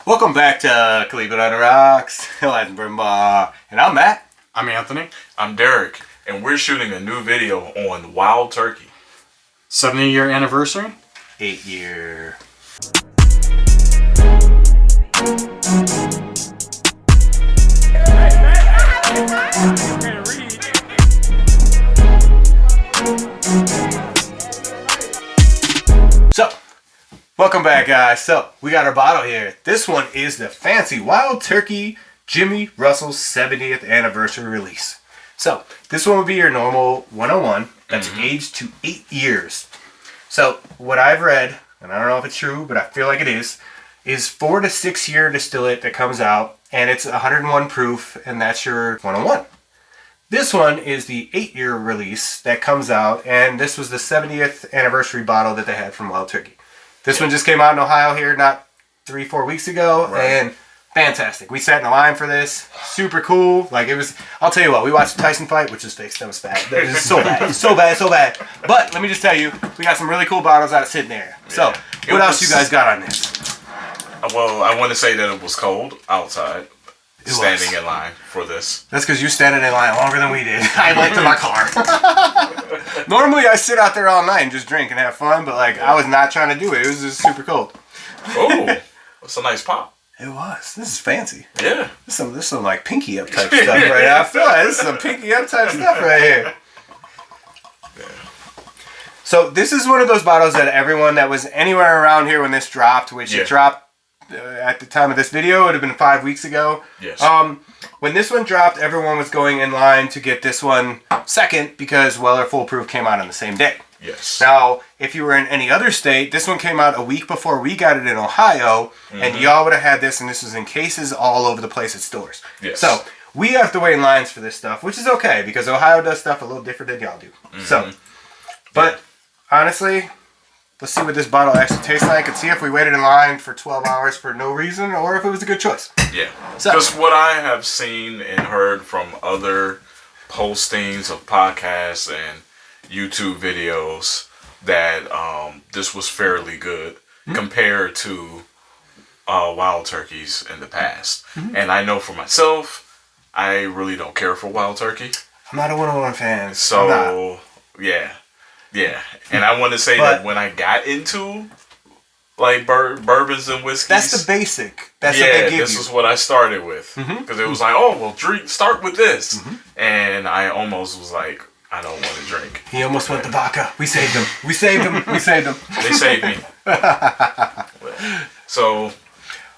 Welcome back to Cleveland on the Rocks, and I'm Matt. I'm Anthony. I'm Derek, and we're shooting a new video on Wild Turkey. 70-year anniversary? 8-year. So, welcome back, guys. So, we got our bottle here. This one is the fancy Wild Turkey Jimmy Russell's 70th anniversary release. So, this one would be your normal 101 that's aged to 8 years. So, what I've read, and I don't know if it's true, but I feel like it is 4 to 6 year distillate that comes out, and it's 101 proof, and that's your 101. This one is the 8-year release that comes out, and this was the 70th anniversary bottle that they had from Wild Turkey. This one just came out in Ohio here not 3-4 weeks ago, and fantastic. We sat in a line for this. Super cool. Like, it was, I'll tell you what, we watched the Tyson fight, which was fake. That was bad. That was so bad. So bad. But let me just tell you, we got some really cool bottles out of sitting there. So, what else you guys got on this? Well, I want to say that it was cold outside. Standing in line for this. That's because you standing in line longer than we did. I went to my car. Normally I sit out there all night and just drink and have fun, but like I was not trying to do it. It was just super cold. Oh, that's a nice pop. It was. This is fancy. Yeah. This is some like pinky up type stuff right now. I feel like this is some pinky up type stuff right here. Yeah. So this is one of those bottles that everyone that was anywhere around here when this dropped, which it dropped at the time of this video, it would have been 5 weeks ago. Yes. When this one dropped, everyone was going in line to get this one second because Weller Foolproof came out on the same day. Yes. Now, if you were in any other state, this one came out a week before we got it in Ohio, and y'all would have had this, and this was in cases all over the place at stores. Yes. So, we have to wait in lines for this stuff, which is okay, because Ohio does stuff a little different than y'all do. So, but honestly, let's see what this bottle actually tastes like and see if we waited in line for 12 hours for no reason or if it was a good choice. Yeah. Because what I have seen and heard from other postings of podcasts and YouTube videos that this was fairly good compared to Wild Turkeys in the past. And I know for myself, I really don't care for Wild Turkey. I'm not a 101 fan. So, yeah. Yeah, and I want to say that when I got into like bourbons and whiskeys, that's the basic. That's what they give you. This is what I started with because it was like, oh well, start with this, and I almost was like, I don't want to drink. He almost went to vodka. We saved him. We saved him. They saved me. So,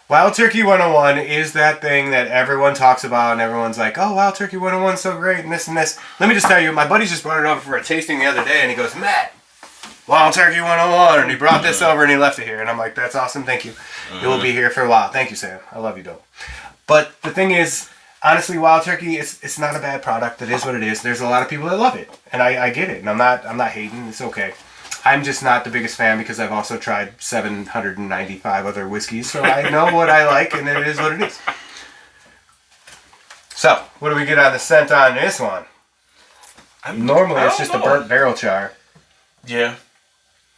Wild Turkey 101 is that thing that everyone talks about, and everyone's like, oh, Wild Turkey 101 is so great, and this and this. Let me just tell you, my buddy just brought it over for a tasting the other day, and he goes, Matt, Wild Turkey 101, and he brought this over, and he left it here. And I'm like, that's awesome, thank you. It will be here for a while. Thank you, Sam. I love you, though. But the thing is, honestly, Wild Turkey, it's not a bad product. It is what it is. There's a lot of people that love it, and I get it, and I'm not hating. It's okay. I'm just not the biggest fan because I've also tried 795 other whiskeys, so I know what I like, and it is what it is. So, what do we get on the scent on this one? Normally, it's just a burnt barrel char. Yeah.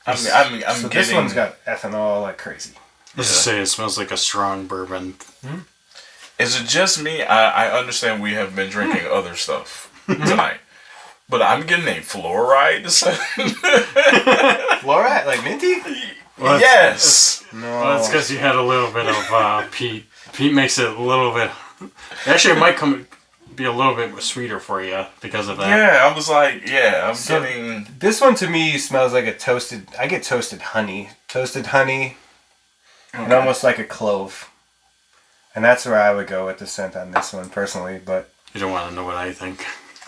I'm so getting... this one's got ethanol like crazy. Let's just say it smells like a strong bourbon. Is it just me? I understand we have been drinking other stuff tonight. But I'm getting a fluoride. Fluoride? Like minty? Well, yes. No. Well, that's because you had a little bit of peat. Peat makes it a little bit... Actually, it might be a little bit sweeter for you because of that. Yeah, I was like, I'm getting... This one to me smells like a toasted... I get toasted honey. Toasted honey and almost like a clove. And that's where I would go with the scent on this one, personally, but... You don't want to know what I think.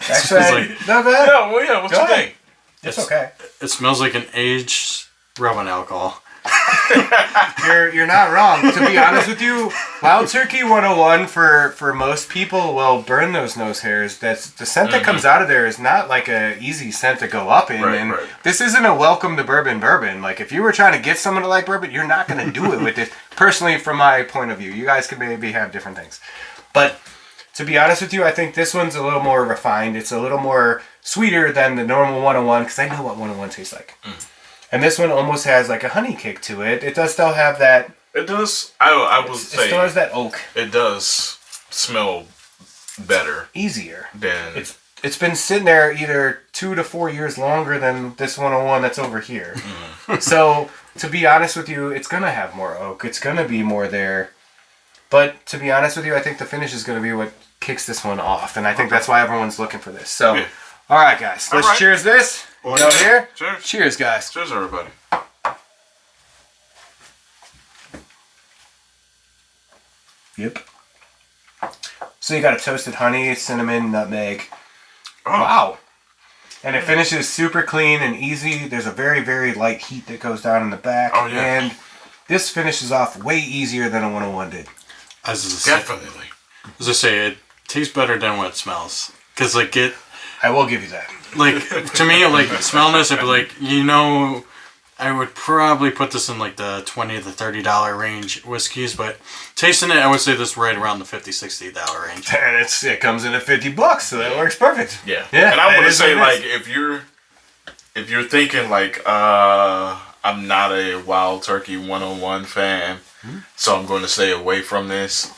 Actually, no, go ahead. Yeah, well, what you think? It's okay. It smells like an aged rubbing alcohol. You're not wrong. To be honest with you, Wild Turkey 101 for most people will burn those nose hairs. That's the scent that comes out of there is not like a easy scent to go up in. This isn't a welcome to bourbon. Like if you were trying to get someone to like bourbon, you're not going to do it with this. Personally, from my point of view, you guys could maybe have different things, but to be honest with you, I think this one's a little more refined. It's a little more sweeter than the normal 101 because I know what 101 tastes like. And this one almost has like a honey kick to it. It does still have that It does. I would say it still has that oak. it does smell better. Easier. Than It's been sitting there either 2 to 4 years longer than this 101 that's over here. So, to be honest with you, it's going to have more oak. It's going to be more there. But to be honest with you, I think the finish is going to be what kicks this one off. And I think that's why everyone's looking for this. So, all right, guys. Let's cheers this. Well, Out here. Cheers. Cheers, guys. Cheers, everybody. Yep. So you got a toasted honey, cinnamon, nutmeg. Oh. Wow. And it finishes super clean and easy. There's a very, very light heat that goes down in the back. Oh, yeah. And this finishes off way easier than a 101 did. Definitely. As I say, it tastes better than what it smells. Because, like, I will give you that. like, to me, like, smelling this, I'd be like, you know, I would probably put this in, like, the $20 to $30 range whiskeys. But tasting it, I would say this is right around the $50, $60 range. And it comes in at $50, so that works perfect. Yeah. Yeah. And I want to say, what it like, if you're thinking, like, I'm not a Wild Turkey 101 fan, so I'm going to stay away from this,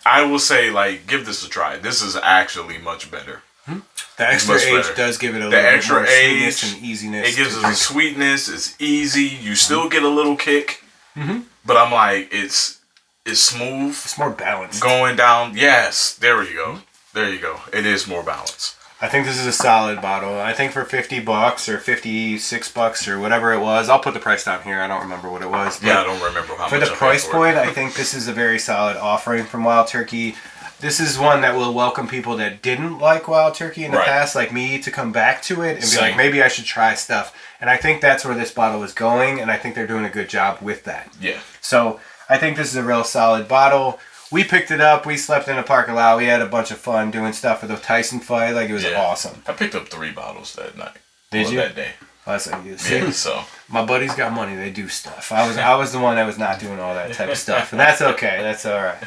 I will say, like, give this a try. This is actually much better. The extra Much age better. does give it a The little bit extra more sweetness age, and easiness. It gives to us a drink. sweetness. It's easy. You still get a little kick, but I'm like, it's smooth. It's more balanced. Going down. Yes, there you go. There you go. It is more balanced. I think this is a solid bottle. I think for $50 or $56 or whatever it was, I'll put the price down here. I don't remember what it was. Yeah, I don't remember how For much the I paid price for point, it. I think this is a very solid offering from Wild Turkey. This is one that will welcome people that didn't like Wild Turkey in the Right. past, like me, to come back to it and be Same. like, maybe I should try stuff. And I think that's where this bottle is going, and I think they're doing a good job with that. Yeah. So I think this is a real solid bottle. We picked it up. We slept in a parking lot. We had a bunch of fun doing stuff for the Tyson fight. Like, it was awesome. I picked up 3 bottles that night. Did you? That day. That's like you see. Yeah, so. My buddies got money. They do stuff. I was the one that was not doing all that type of stuff, and that's okay. That's all right.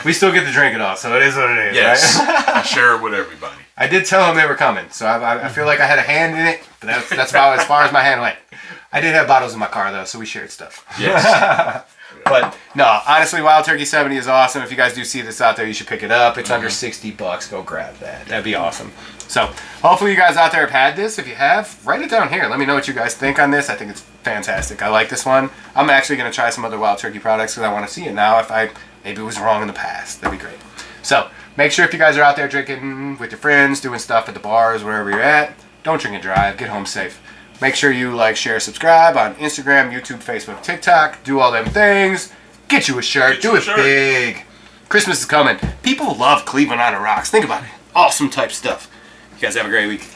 We still get to drink it all, so it is what it is. Yes. Right? I share it with everybody. I did tell them they were coming, so I feel like I had a hand in it, but that's about as far as my hand went. I did have bottles in my car though, so we shared stuff. Yes. But no, honestly, Wild Turkey 70 is awesome. If you guys do see this out there, you should pick it up. It's under $60. Go grab that. That'd be awesome. So hopefully you guys out there have had this. If you have, write it down here. Let me know what you guys think on this. I think it's fantastic. I like this one. I'm actually going to try some other Wild Turkey products because I want to see it now. If I maybe was wrong in the past, that'd be great. So make sure if you guys are out there drinking with your friends, doing stuff at the bars, wherever you're at, don't drink and drive. Get home safe. Make sure you like, share, subscribe on Instagram, YouTube, Facebook, TikTok. Do all them things. Get you a shirt. Do it big. Christmas is coming. People love Cleveland on the Rocks. Think about it. Awesome type stuff. You guys have a great week.